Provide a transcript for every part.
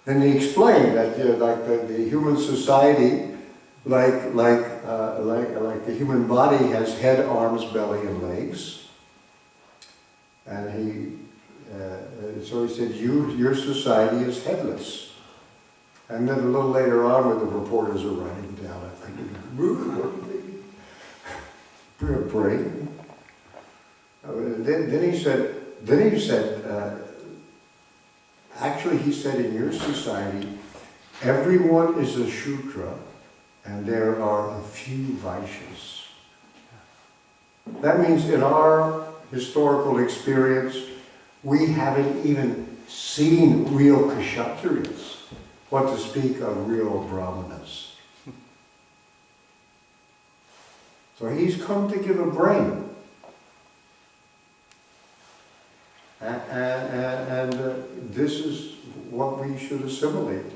And he explained that like the human society, like the human body has head, arms, belly, and legs. And so he said, your society is headless. And then a little later on, when the reporters are writing down, I think, what a brain. Then he said, actually, he said, in your society, everyone is a Shudra, and there are a few Vaishyas. That means in our historical experience, we haven't even seen real Kshatriyas, what to speak of real Brahmanas. So he's come to give a brain. And this is what we should assimilate.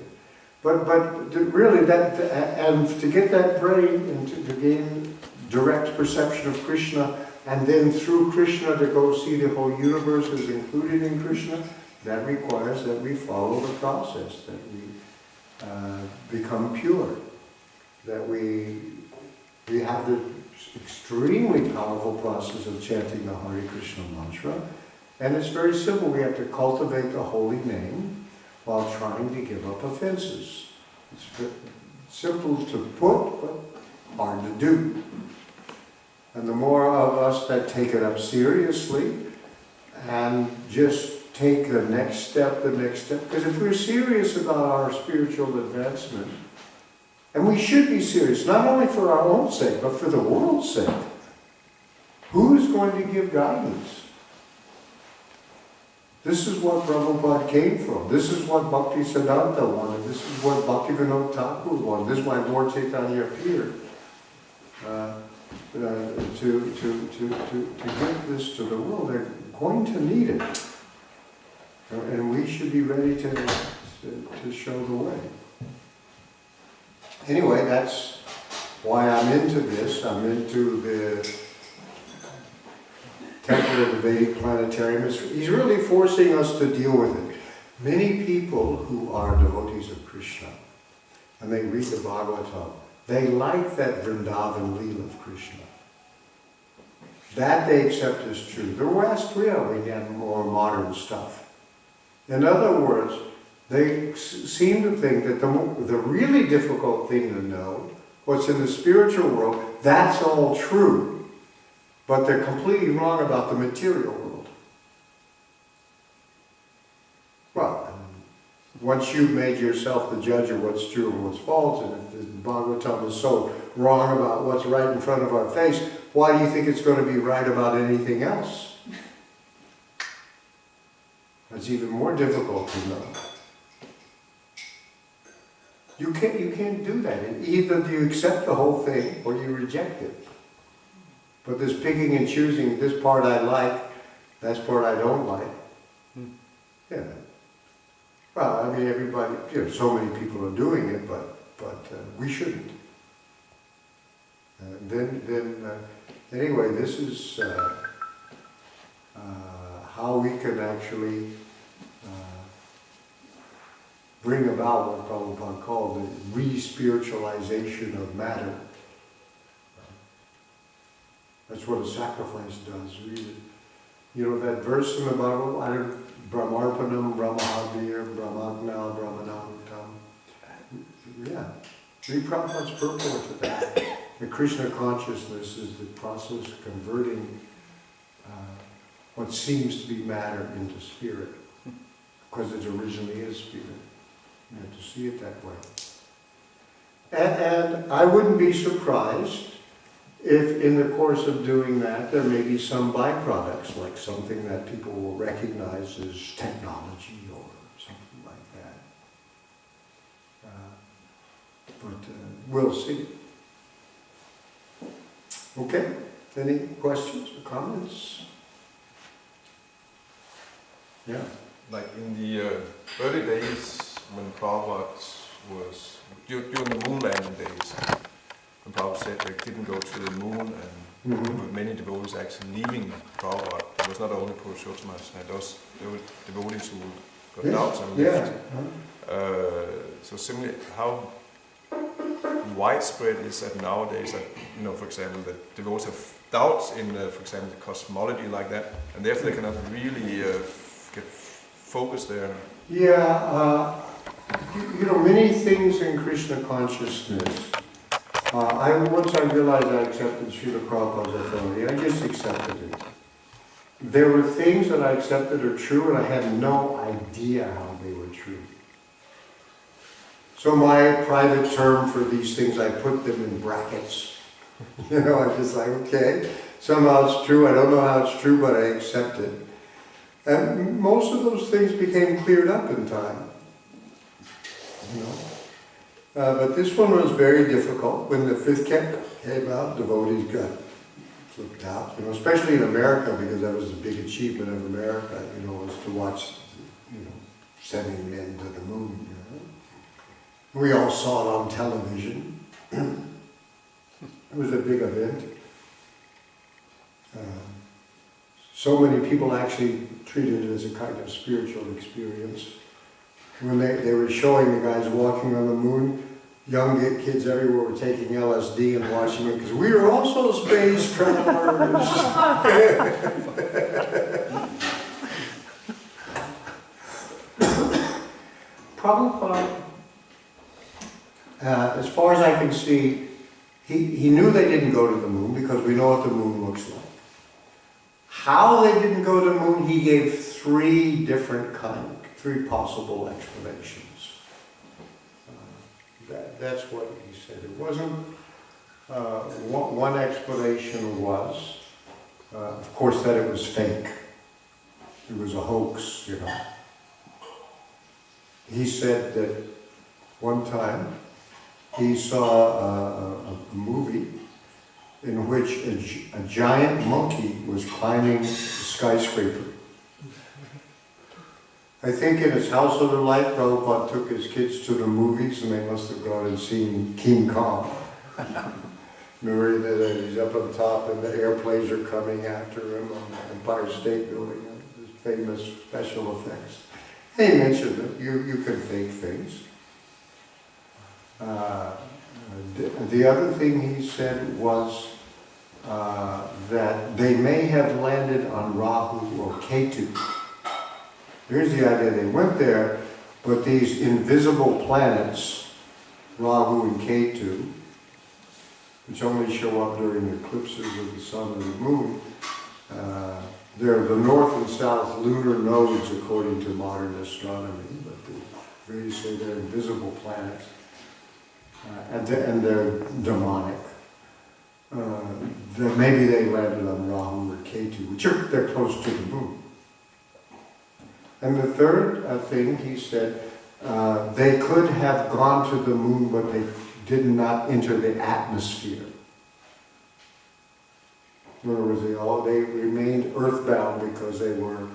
But really, and to get that brain and to gain direct perception of Krishna, and then through Krishna to go see the whole universe is included in Krishna, that requires that we follow the process, that we become pure, that we have the extremely powerful process of chanting the Hare Krishna mantra. And it's very simple. We have to cultivate the holy name while trying to give up offenses. It's simple to put, but hard to do. And the more of us that take it up seriously and just take the next step, because if we're serious about our spiritual advancement, and we should be serious, not only for our own sake, but for the world's sake, who's going to give guidance? This is what Prabhupada came from. This is what Bhakti Siddhanta wanted. This is what Bhaktivinoda Thakur wanted. This is why Lord Chaitanya appeared. To give this to the world. They're going to need it. And we should be ready to show the way. Anyway, that's why I'm into this. I'm into the Temple of the Vedic Planetarium. He's really forcing us to deal with it. Many people who are devotees of Krishna, and they read the Bhagavatam, they like that Vrindavan Leela of Krishna. That they accept as true. The West, we get more modern stuff. In other words, they seem to think that the really difficult thing to know, what's in the spiritual world, that's all true. But they're completely wrong about the material world. Well, once you've made yourself the judge of what's true and what's false, and if the Bhagavatam is so wrong about what's right in front of our face, why do you think it's going to be right about anything else? It's even more difficult to know. You can't do that. Either you accept the whole thing or you reject it. But this picking and choosing, this part I like, that part I don't like. Yeah. Well, I mean, everybody, so many people are doing it, but we shouldn't. Anyway, this is how we can actually bring about what Prabhupada called the re-spiritualization of matter. That's what a sacrifice does. That verse in the Bible, Brahmarpanam, Brahmahadir, Brahmagna, Brahmanahutam. Yeah. Prabhupada's purport to that. The Krishna consciousness is the process of converting what seems to be matter into spirit. Because it originally is spirit. You have to see it that way. And I wouldn't be surprised if in the course of doing that there may be some byproducts, like something that people will recognize as technology or something like that. But we'll see. Okay, any questions or comments? Yeah. Like in the early days when Prabhupada was, during the moon landing days, when Prabhupada said they didn't go to the moon, and there were many devotees actually leaving Prabhupada. It was not only Purushottam, there were devotees who got doubts and left. So similarly, how widespread is that nowadays that, for example, that devotees have doubts in, for example, the cosmology like that, and therefore they cannot really get focused there. Yeah, many things in Krishna consciousness. Once I realized I accepted Srila Prabhupada's authority, I just accepted it. There were things that I accepted are true, and I had no idea how they were true. So my private term for these things, I put them in brackets. I'm just like, okay, somehow it's true. I don't know how it's true, but I accept it. And most of those things became cleared up in time. But this one was very difficult. When the fifth canto came out, devotees got flipped out. Especially in America, because that was the big achievement of America. Was to watch, sending men to the moon. We all saw it on television. It was a big event. So many people actually treated it as a kind of spiritual experience. When they were showing the guys walking on the moon, young kids everywhere were taking LSD and watching it, because we were also space travelers. Prabhupada, as far as I can see, he knew they didn't go to the moon, because we know what the moon looks like. How they didn't go to the moon, he gave three possible explanations. That's what he said. It wasn't, one explanation was, of course, that it was fake. It was a hoax, He said that one time he saw a movie in which a giant monkey was climbing a skyscraper. I think in his house of life, Prabhupada took his kids to the movies, and they must have gone and seen King Kong. Remember that he's up on top and the airplanes are coming after him on the Empire State Building, his famous special effects. He mentioned that you can fake things. The other thing he said was that they may have landed on Rahu or Ketu. Here's the idea: they went there, but these invisible planets, Rahu and Ketu, which only show up during eclipses of the sun and the moon, they're the north and south lunar nodes according to modern astronomy, but the Vedas say they're invisible planets, and they're demonic. Maybe they landed on Rahu or Ketu, which they're close to the moon. And the third thing he said, they could have gone to the moon, but they did not enter the atmosphere. In other words, they remained earthbound because they were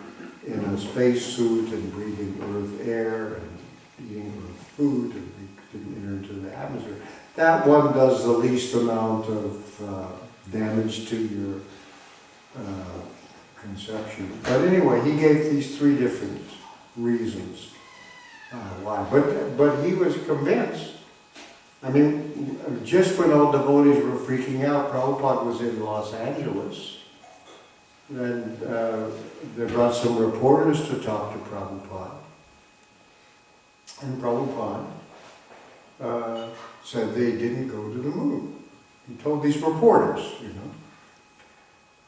in a spacesuit and breathing earth air and eating earth food, and they didn't enter into the atmosphere. That one does the least amount of damage to your conception. But anyway, he gave these three different reasons why. But he was convinced. I mean, just when all devotees were freaking out, Prabhupada was in Los Angeles. And they brought some reporters to talk to Prabhupada. And Prabhupada said they didn't go to the moon. He told these reporters,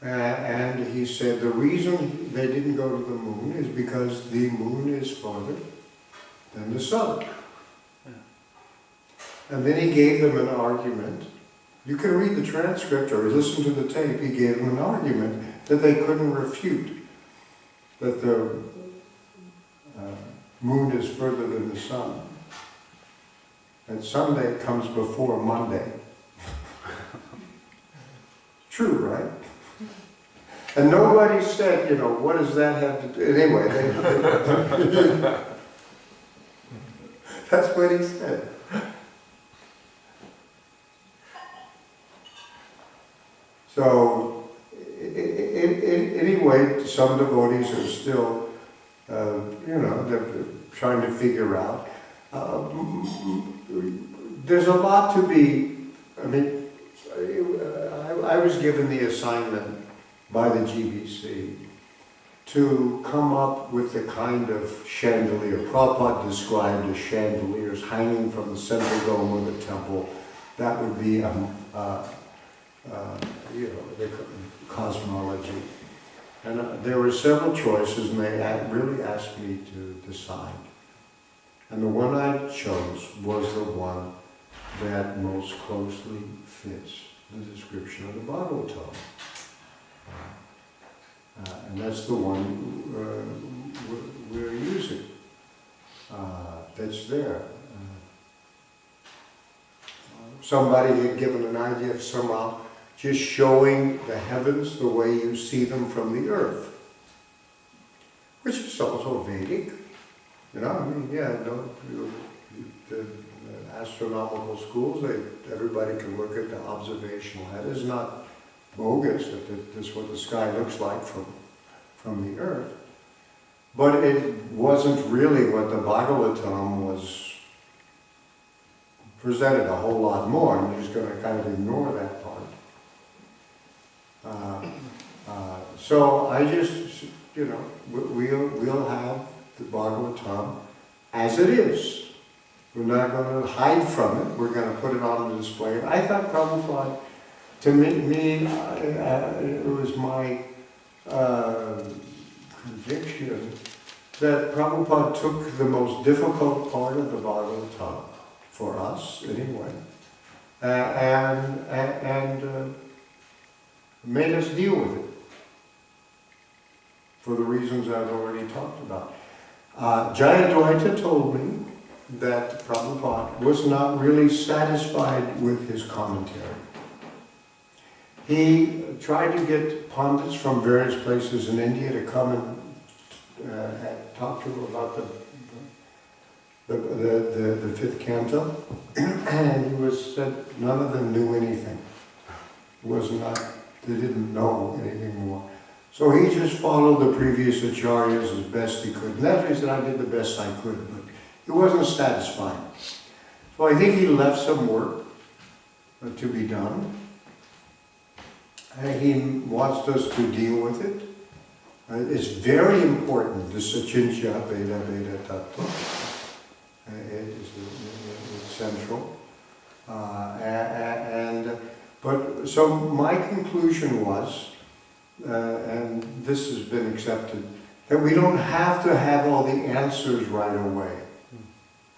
and he said the reason they didn't go to the moon is because the moon is farther than the sun. And then he gave them an argument. You can read the transcript or listen to the tape. He gave them an argument that they couldn't refute, that the moon is further than the sun. And Sunday comes before Monday. True, right? And nobody said, what does that have to do? Anyway, that's what he said. So, anyway, some devotees are still, they're trying to figure out. There's a lot to be, I mean, I was given the assignment by the GBC to come up with the kind of chandelier. Prabhupada described as chandeliers hanging from the central dome of the temple. That would be, the cosmology. And there were several choices, and they really asked me to decide. And the one I chose was the one that most closely fits the description of the Bhagavatam. And that's the one we're using. That's there. Somebody had given an idea of somehow just showing the heavens the way you see them from the earth, which is also Vedic. You know, I mean, yeah, the astronomical schools, everybody can look at the observational. That is not bogus, that this is what the sky looks like from the earth. But it wasn't really what the Bhagavatam was presented, a whole lot more. I'm just going to kind of ignore that part. So I just, we'll have the Bhagavatam as it is. We're not going to hide from it. We're going to put it on the display. I thought Prabhupada, to me, it was my conviction that Prabhupada took the most difficult part of the Bhagavatam, for us anyway, and made us deal with it for the reasons I've already talked about. Jayadvaita told me that Prabhupada was not really satisfied with his commentary. He tried to get pundits from various places in India to come and talk to him about the fifth canto, and he said none of them knew anything. They didn't know anything more. So he just followed the previous acharyas as best he could. And that's why he said, I did the best I could, but he wasn't satisfied. So I think he left some work to be done. And he wants us to deal with it. It's very important, the Sachincha Veda Veda Tattva. It's central. So my conclusion was, and this has been accepted, that we don't have to have all the answers right away.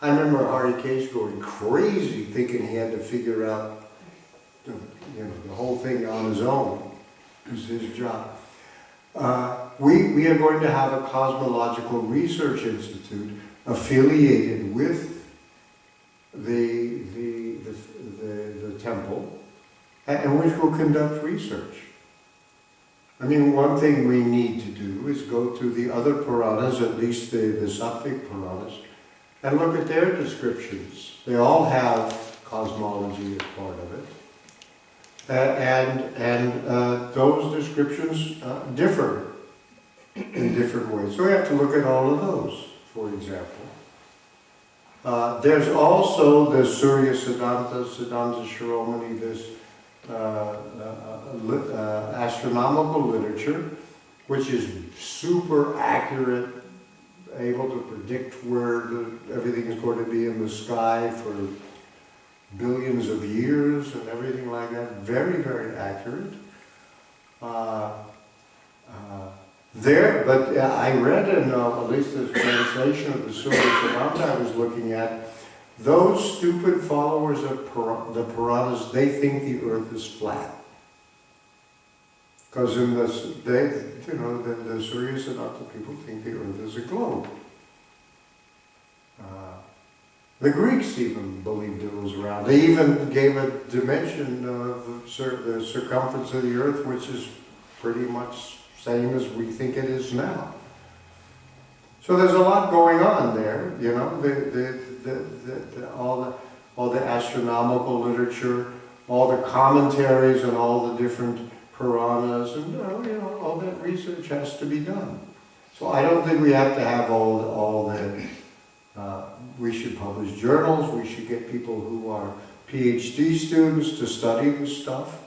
I remember Hari Kesh going crazy thinking he had to figure out the whole thing on his own. It was his job. We are going to have a cosmological research institute affiliated with the temple, and which will conduct research. I mean, one thing we need to do is go to the other Puranas, at least the Sattvic Puranas, and look at their descriptions. They all have cosmology as part of it. And those descriptions differ in different ways. So we have to look at all of those, for example. There's also the Surya Siddhanta, Siddhanta Shiromani, this astronomical literature, which is super accurate, able to predict where everything is going to be in the sky for billions of years and everything like that. Very, very accurate. But I read in at least this translation of the Surya Siddhanta I was looking at, those stupid followers of the Puranas, they think the earth is flat. Because in the Surya Siddhanta, people think the earth is a globe. The Greeks even believed it was round. They even gave a dimension of the circumference of the earth, which is pretty much same as we think it is now. So there's a lot going on there, all the astronomical literature, all the commentaries on all the different Puranas, and all that research has to be done. So I don't think we have to have all the we should publish journals, we should get people who are PhD students to study this stuff.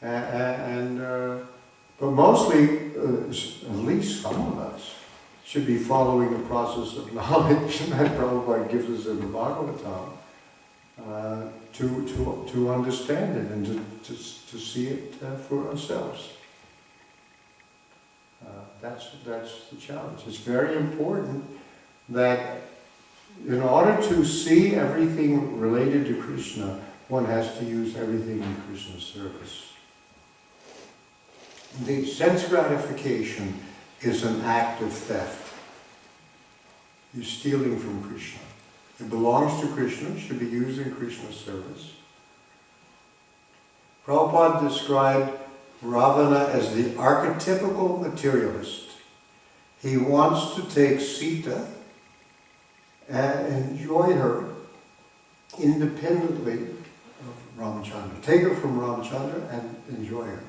But mostly, at least some of us, should be following the process of knowledge that Prabhupada gives us in the Bhagavatam, to understand it and to see it for ourselves. That's the challenge. It's very important that in order to see everything related to Krishna, one has to use everything in Krishna's service. The sense gratification is an act of theft. You're stealing from Krishna. It belongs to Krishna, should be used in Krishna's service. Prabhupada described Ravana as the archetypical materialist. He wants to take Sita and enjoy her independently of Ramachandra. Take her from Ramachandra and enjoy her.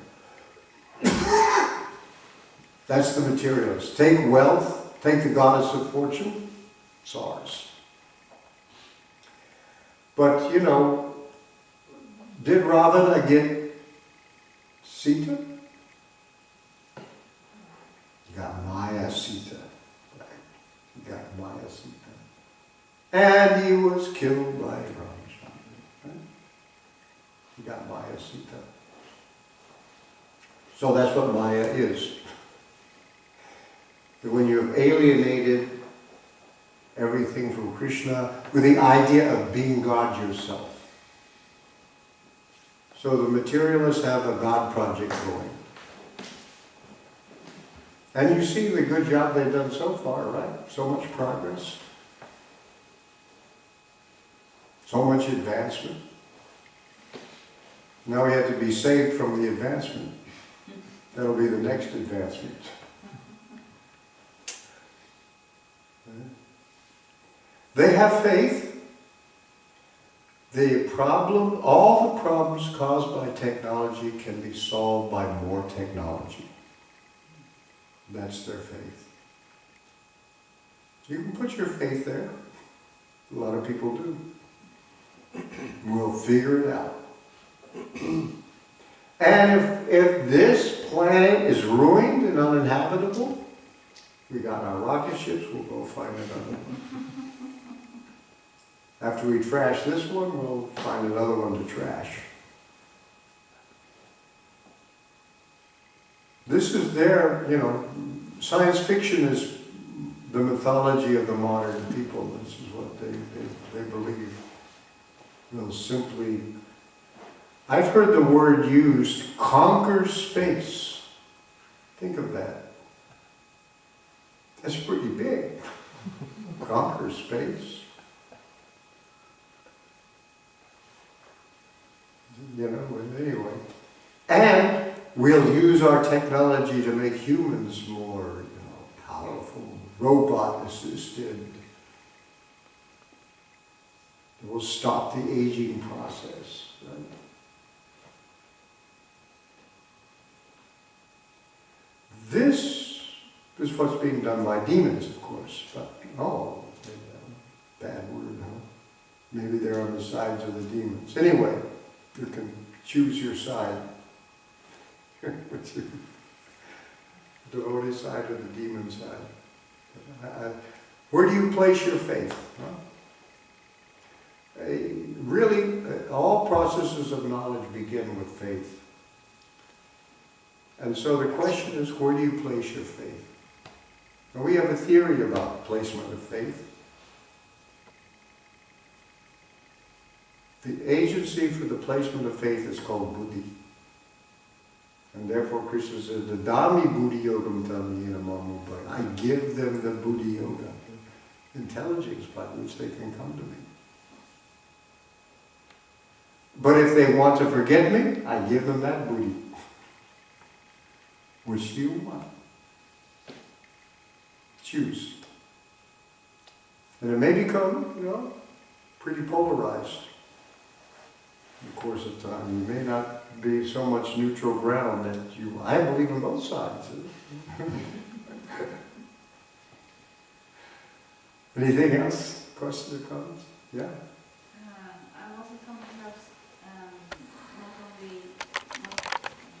That's the materialist. Take wealth, take the goddess of fortune, it's ours. But, did Ravana get Sita? He got Maya Sita. Right? He got Maya Sita. And he was killed by Ramachandra. Right? He got Maya Sita. So that's what Maya is. When you've alienated everything from Krishna with the idea of being God yourself. So the materialists have a God project going. And you see the good job they've done so far, right? So much progress. So much advancement. Now we have to be saved from the advancement. That'll be the next advancement. They have faith. All the problems caused by technology can be solved by more technology. That's their faith. You can put your faith there. A lot of people do. We'll figure it out. And if this planet is ruined and uninhabitable, we got our rocket ships, we'll go find another one. After we trash this one, we'll find another one to trash. This is their, science fiction is the mythology of the modern people. This is what they believe. We'll simply, I've heard the word used, conquer space. Think of that. That's pretty big. Conquer space. Anyway. And we'll use our technology to make humans more, powerful, robot-assisted. We'll stop the aging process. Right? This is what's being done by demons, of course. But, bad word, huh? Maybe they're on the sides of the demons. Anyway, you can choose your side. The devotee side or the demon side. Where do you place your faith? Huh? Really, all processes of knowledge begin with faith. And so the question is, where do you place your faith? Now, we have a theory about placement of faith. The agency for the placement of faith is called buddhi. And therefore Krishna says, Dadami buddhi yogam tam yena mamubhai. I give them the buddhi yoga, the intelligence by which they can come to me. But if they want to forget me, I give them that buddhi. Which do you want? Choose. And it may become, pretty polarized. In the course of time, you may not be so much neutral ground that I believe in both sides. Anything else? questions or comments? Yeah. I'm also coming across not only not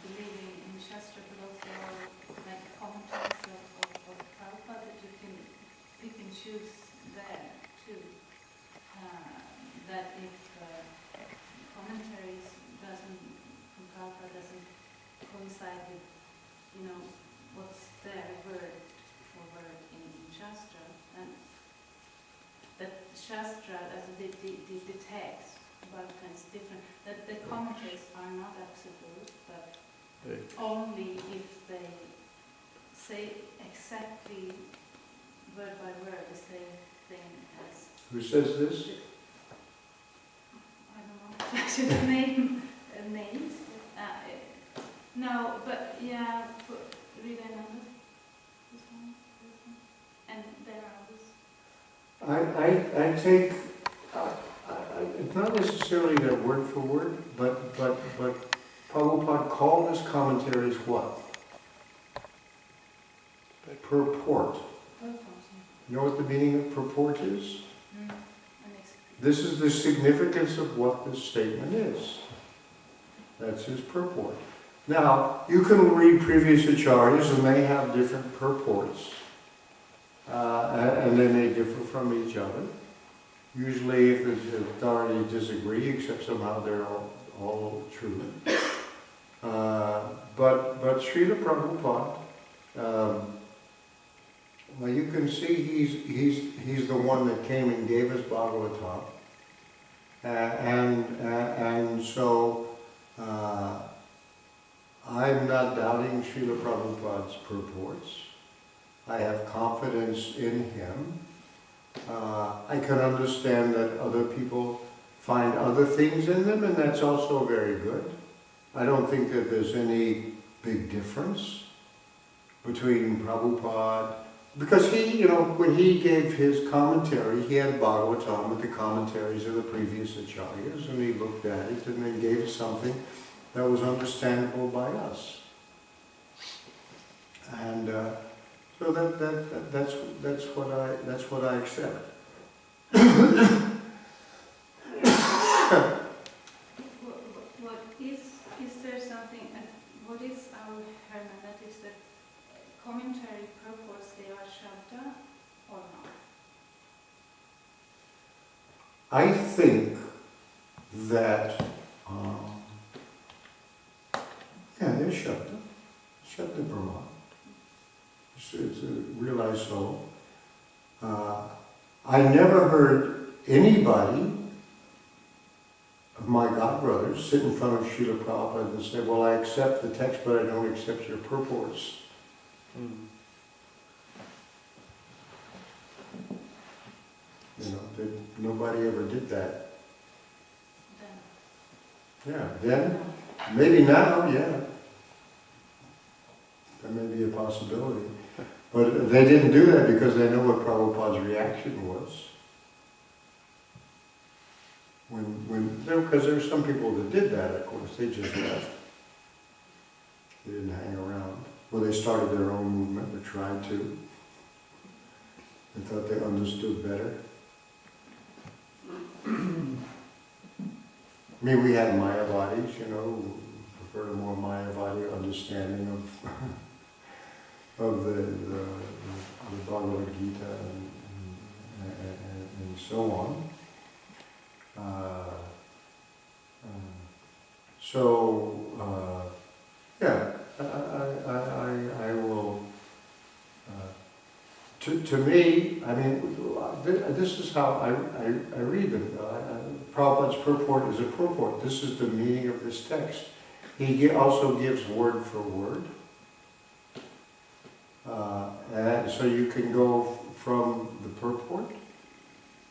believing in Shastra, but also like commentaries of Prabhupada that you can pick and choose there too. That if commentaries from Prabhupada doesn't coincide with, what's there word for word in Shastra, and that Shastra, as the text, Bhagavatam is different, that the commentaries are not absolute, but only if they say exactly word by word the same thing as... Who says this? I don't know actually the names. No, but yeah, read another. This one, and there are others. I take, it's not necessarily that word for word, but Prabhupada called his commentaries what? Purport. You know what the meaning of purport is? This is the significance of what this statement is. That's his purport. Now, you can read previous acharyas and they have different purports. And they may differ from each other. Usually if the authority disagree, except somehow they're all true. But Srila Prabhupada, well, you can see he's the one that came and gave us Bhagavatam. And so I'm not doubting Srila Prabhupada's purports. I have confidence in him. I can understand that other people find other things in them, and that's also very good. I don't think that there's any big difference between Prabhupada, because he, when he gave his commentary, he had Bhagavatam with the commentaries of the previous acharyas, and he looked at it and then gave something that was understandable by us. And so that's what I accept. Is there something? What is our hermeneutics that commentary purports they are shabda or not? I think that they're Shabda Brahma. It's a realized soul. I never heard anybody of my godbrothers sit in front of Srila Prabhupada and say, well, I accept the text, but I don't accept your purports. Nobody ever did that. Then, maybe now, yeah. That may be a possibility. But they didn't do that because they know what Prabhupada's reaction was. Because there were some people that did that, of course, they just left. They didn't hang around. Well, they started their own movement, or tried to. They thought they understood better. I mean, we had Mayavadis, who preferred a more Mayavadi understanding of the Bhagavad Gita and so on. I will. To me, I mean, this is how I read them. Prabhupada's purport is a purport. This is the meaning of this text. He also gives word for word. And so you can go from the purport,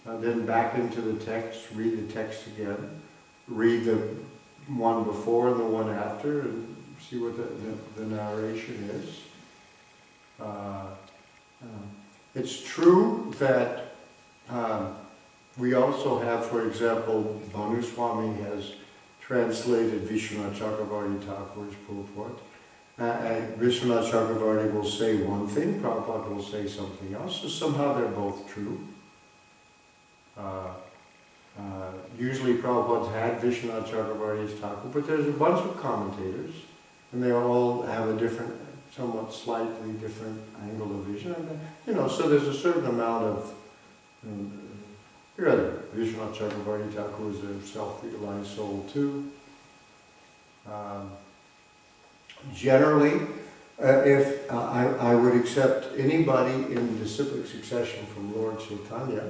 and then back into the text, read the text again, read the one before and the one after, and see what the narration is. It's true that we also have, for example, Bhanu Swami has translated Vishwanath Chakravarti Thakur's purport. And Vishwanath Chakravarti will say one thing, Prabhupada will say something else, so somehow they're both true. Usually Prabhupada's had Vishwanath Chakravarti's Thakur, but there's a bunch of commentators, and they all have a different, somewhat slightly different angle of vision. And, you know, so there's a certain amount of, Vishwanath Chakravarti Thakur is a self-realized soul too. Generally, if I would accept anybody in disciplic succession from Lord Chaitanya,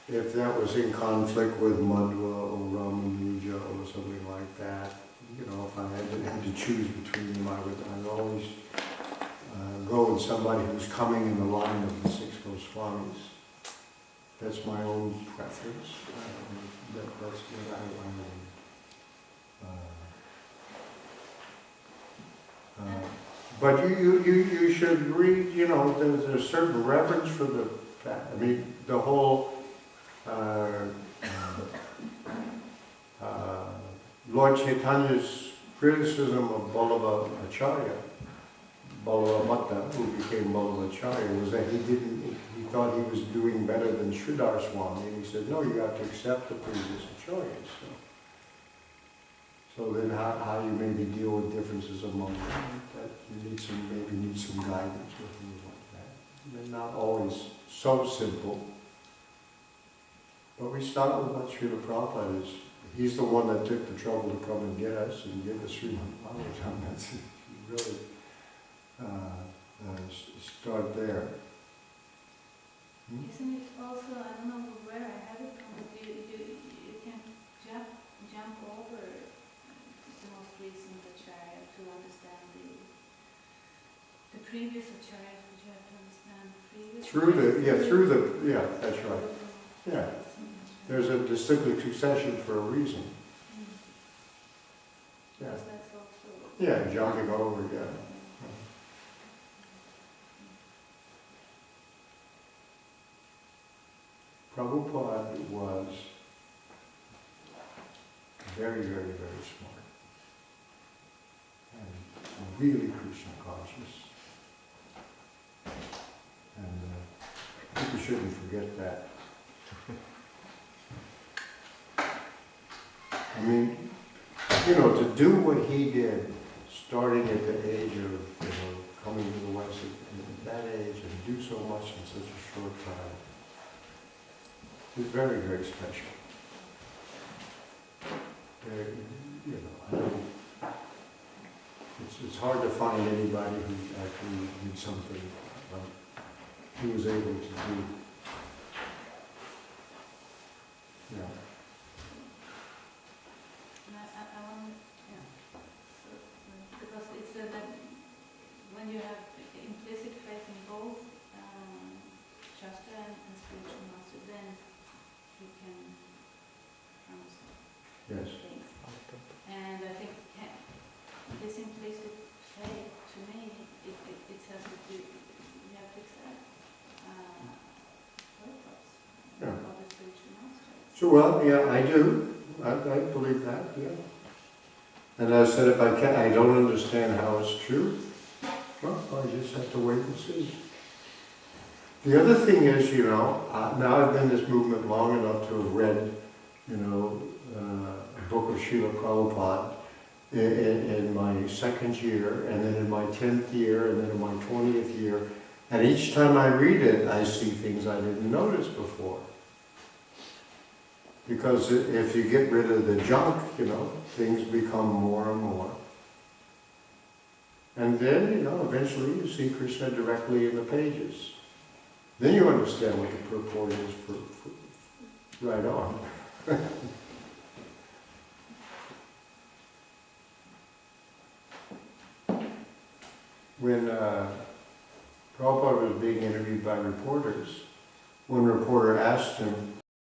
if that was in conflict with Madhva or Ramanuja or something like that, you know, if I had to choose between them, I'd always go with somebody who's coming in the line of the six Goswamis. That's my own preference. That's what I but you should read, you know, there's a certain reverence for the fact. I mean, the whole Lord Chaitanya's criticism of Ballava Acharya, Ballava Bhatta, who became Ballava Acharya, was that he thought he was doing better than Sridhar Swami, and he said, no, you have to accept the previous Acharyas. So then how you maybe deal with differences among them, that you maybe need some guidance or things like that. They're not always so simple. But we start with what Srila Prabhupada is. He's the one that took the trouble to come and get us and give us Srimad Bhagavatam. That's really start there. Isn't it also, I don't know where I have it from, but you can jump over the most recent Acharya to understand the previous Acharyas, but you have to understand the previous. That's right. Yeah. There's a distinct succession for a reason. Yeah. Because that's also. Yeah, jumping over, yeah. Prabhupada was very, very, very smart and really Krishna conscious. And people shouldn't forget that. I mean, you know, to do what he did, starting at the age of, you know, coming to the West at that age and do so much in such a short time, is very, very special. You know, I mean, it's hard to find anybody who actually did something he was able to do. Yeah. I want, yeah. So, because it's that when you have implicit faith in both Shastra and spiritual master, then you can understand things. And I think this implicit faith, to me, it says that you have to accept purpose of the spiritual master. So, well, yeah, I do. I believe that, yeah. And I said, if I don't understand how it's true, well, I just have to wait and see. The other thing is, you know, now I've been in this movement long enough to have read, you know, a book of Srila Prabhupada in my second year, and then in my 10th year, and then in my 20th year. And each time I read it, I see things I didn't notice before. Because if you get rid of the junk, you know, things become more and more. And then, you know, eventually you see Krishna directly in the pages. Then you understand what the purport is for right on. When Prabhupada was being interviewed by reporters, one reporter asked him,